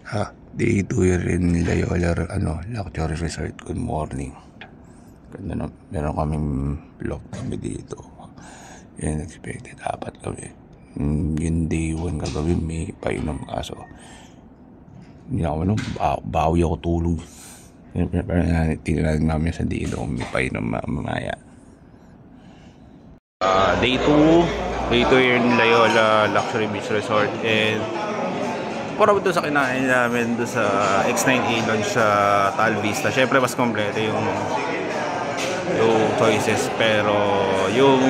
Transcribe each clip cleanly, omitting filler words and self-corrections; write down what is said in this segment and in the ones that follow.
Day 2 rin Loyola Luxury Resort. Good morning. Ganda na, meron kaming vlog kami dito. Unexpected, apat kami. Yung day 1 kagabi may painom, kaso hindi ako bawi ako tulog. Tingnan namin sa day kung may painom mamaya. Day 2 yun Loyola Luxury Beach Resort, and para doon sa kinain namin doon sa X9A Lounge sa Tal Vista. Syempre mas kompleto yung choices, pero yung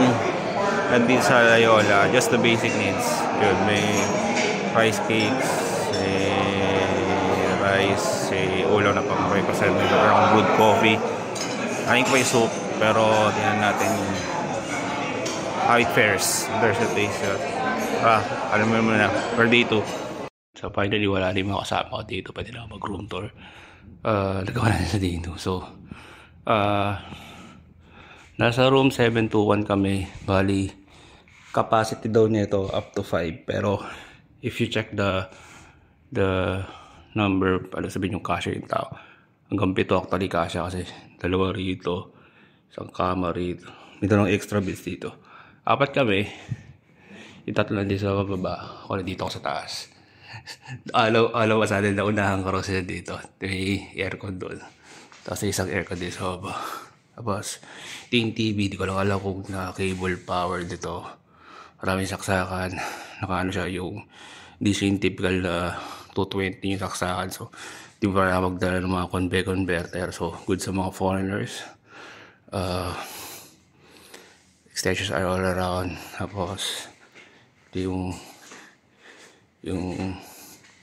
nandito sa Loyola, just the basic needs. Yun, may rice cakes, rice, ulam na pang breakfast, parang brewed coffee. Kain ko pa yung soup, pero tingnan natin how it fares. There's a taste. Alam mo na, per day 2. So finally, wala rin mga kasama ko dito. Pwede na mag-room tour. Nagawa natin sa dito. So, nasa room 721 kami. Bali, capacity daw nito up to 5. Pero, if you check the number, sabihin yung kasya yung tao. Hanggang 7 actually kasya kasi dalawa rito. Isang kama rito. May dalawang extra beds dito. 4 kami. Yung 3 lang dito sa baba. Ako na dito ako sa taas. Alaw sa atin na unahan ko kasi dito. May aircon doon. Tapos isang aircon dito sa baba. Tapos yung TV, di ko lang alam kung na cable power dito. Maraming saksakan. Nakaano siya yung hindi siya yung typical na 220 yung saksakan. So di ba na magdala ng mga converter. So good sa mga foreigners. Extensions are all around. Tapos yung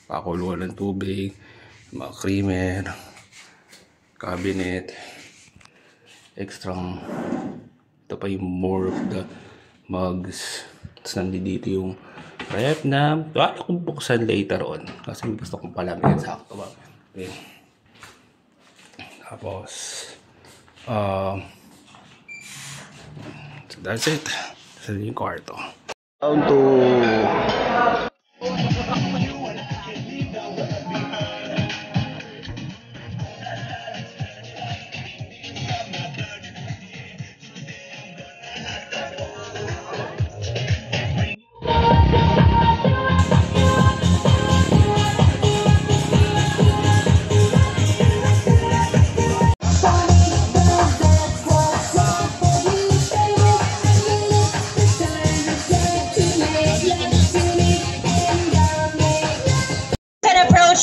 pakulungan ng tubig, mga creamer, cabinet, extrang, ito pa yung more of the mugs. Tapos nandito yung rep na wala kong buksan later on kasi gusto kong palamin sakto ba. Okay. Tapos so that's it. Sa yung kwarto down to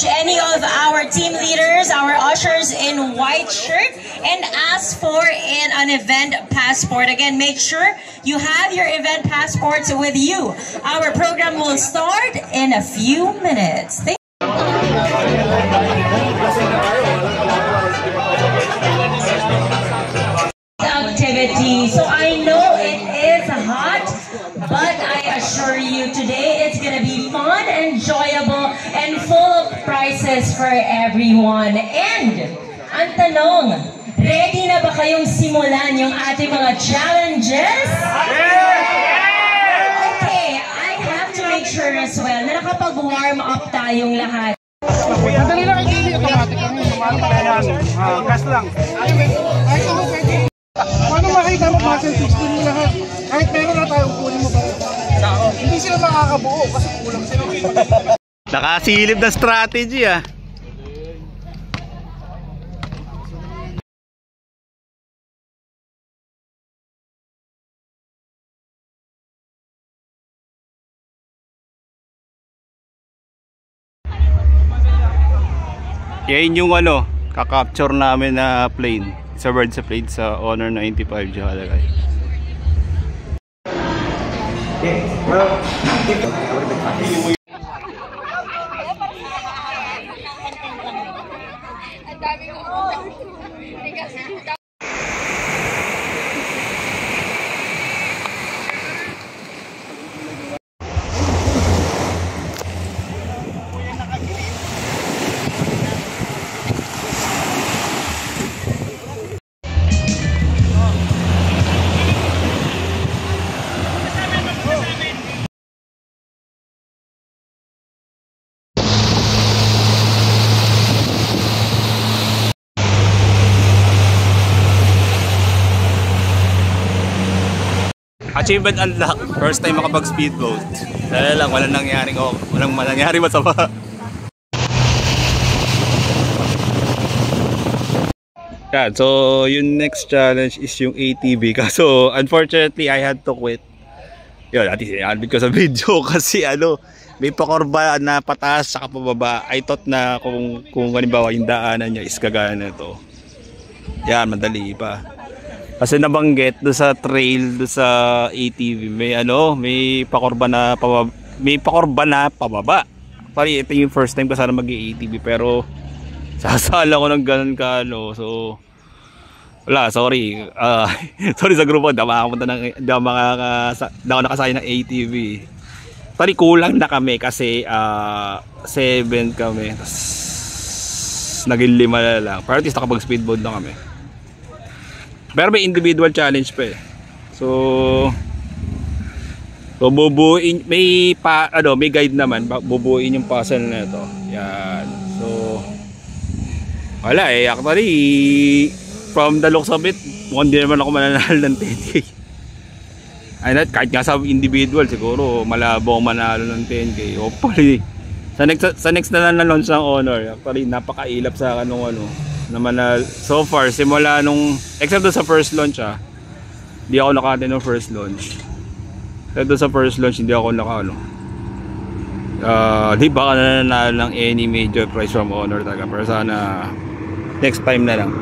any of our team leaders, our ushers in white shirt, and ask for an event passport. Again, make sure you have your event passports with you. Our program will start in a few minutes. Activity. So I know it is hot, but I assure you today it's gonna be fun, enjoyable, and full of prizes for everyone. And ang tanong, ready na ba kayong simulan yung ating mga challenges? Okay, I have to make sure as well na nakapag-warm up tayong lahat. Madali lang kayo, automatic lang yun. Gas lang. Kahit ako pwede. Paano makita mo muscle 16 mo lahat? Kahit meron na tayo, kunin mo ba? Hindi sila makakabuo kasi kulang sila. nakasilip na strategy Yan yung kakapture namin na plane. Sa bird sa plane sa Honor 95 dyan kalagay. Achievement unlock. First time makapag speedboat. Dahil lang, walang nangyari masama. Yeah, so yung next challenge is yung ATV. Kaso unfortunately I had to quit. Yun, at i-albit ko sa video kasi may pakorba na pataas sa pababa. I thought na kung halimbawa yung daanan niya is kagaya na ito. Yan, madali pa. Kasi nabanggit do sa trail, do sa ATV, may pakorba na pababa. Sorry, ito yung first time ko sana mag-ATV pero sasala ko ng ganun ka so wala, sorry. Sorry sa grupo, hindi ako nakasaya ng ATV. Sorry, kulang na kami kasi 7 kami. Tapos naging 5 na lang. Pero at least nakapag speedboat na kami. Pero may individual challenge pa eh. So bubuin, may guide naman, bubuin yung puzzle na ito. Yan. So wala eh, actually from the looks of it, mukhang di naman ako mananalo ng 10k. Kahit nga sa individual siguro malabo akong manalo ng 10k. Hopefully sa next na launch ng Honor, actually napakailap sa akin nung so far simula nung except sa first launch hindi ako naka-attend ng first launch. Except sa first launch hindi ako di baka nananalo ng any major prize from Honor talaga, pero sana next time na lang.